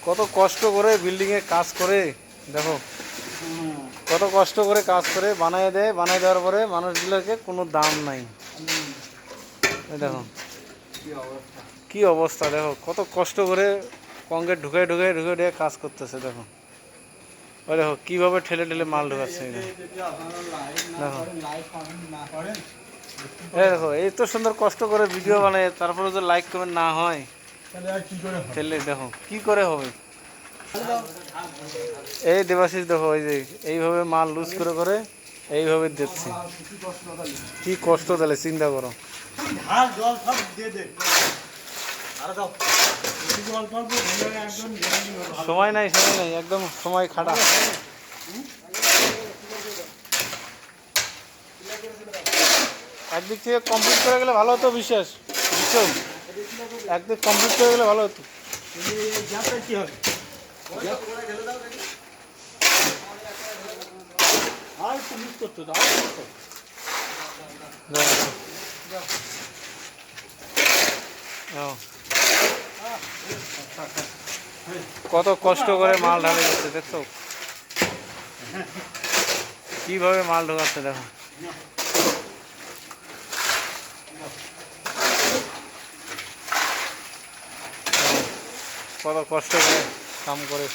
কত কষ্ট করে বিল্ডিংয়ে কাজ করে, দেখো কত কষ্ট করে কাজ করে বানায় দেয়, বানায় দেওয়ার পরে মানুষগুলোকে কোনো দাম নাই। দেখো কি অবস্থা, দেখো কত কষ্ট করে কংক্রিট ঢুকে ঢুকে ঢুকে ঢুকে কাজ করতেছে। দেখো ওই দেখো কীভাবে ঠেলে ঠেলে মাল ঢুকাচ্ছে। দেখো এই দেখো এই তো সুন্দর কষ্ট করে ভিডিও বানায়, তারপরে যদি লাইক কমেন্ট না হয় ঠেলে, দেখো কি করে হবে। এই দেবাশিস দেখো এই যে এইভাবে মাল লুজ করে করে এইভাবে দিচ্ছে, কি কষ্ট তাহলে চিন্তা করো। সময় নাই সময় নাই, একদম সময় খাটা। একদিক থেকে কমপ্লিট করে গেলে ভালো হতো, বিশেষ বুঝছো, একদিক কমপ্লিট করে গেলে ভালো হতো। কি হবে আর মিস করতে কত কষ্ট করে মাল ঢালে যাচ্ছে, দেখছো কিভাবে মাল ঢোকাচ্ছে। দেখো কত কষ্ট করে কাম করে।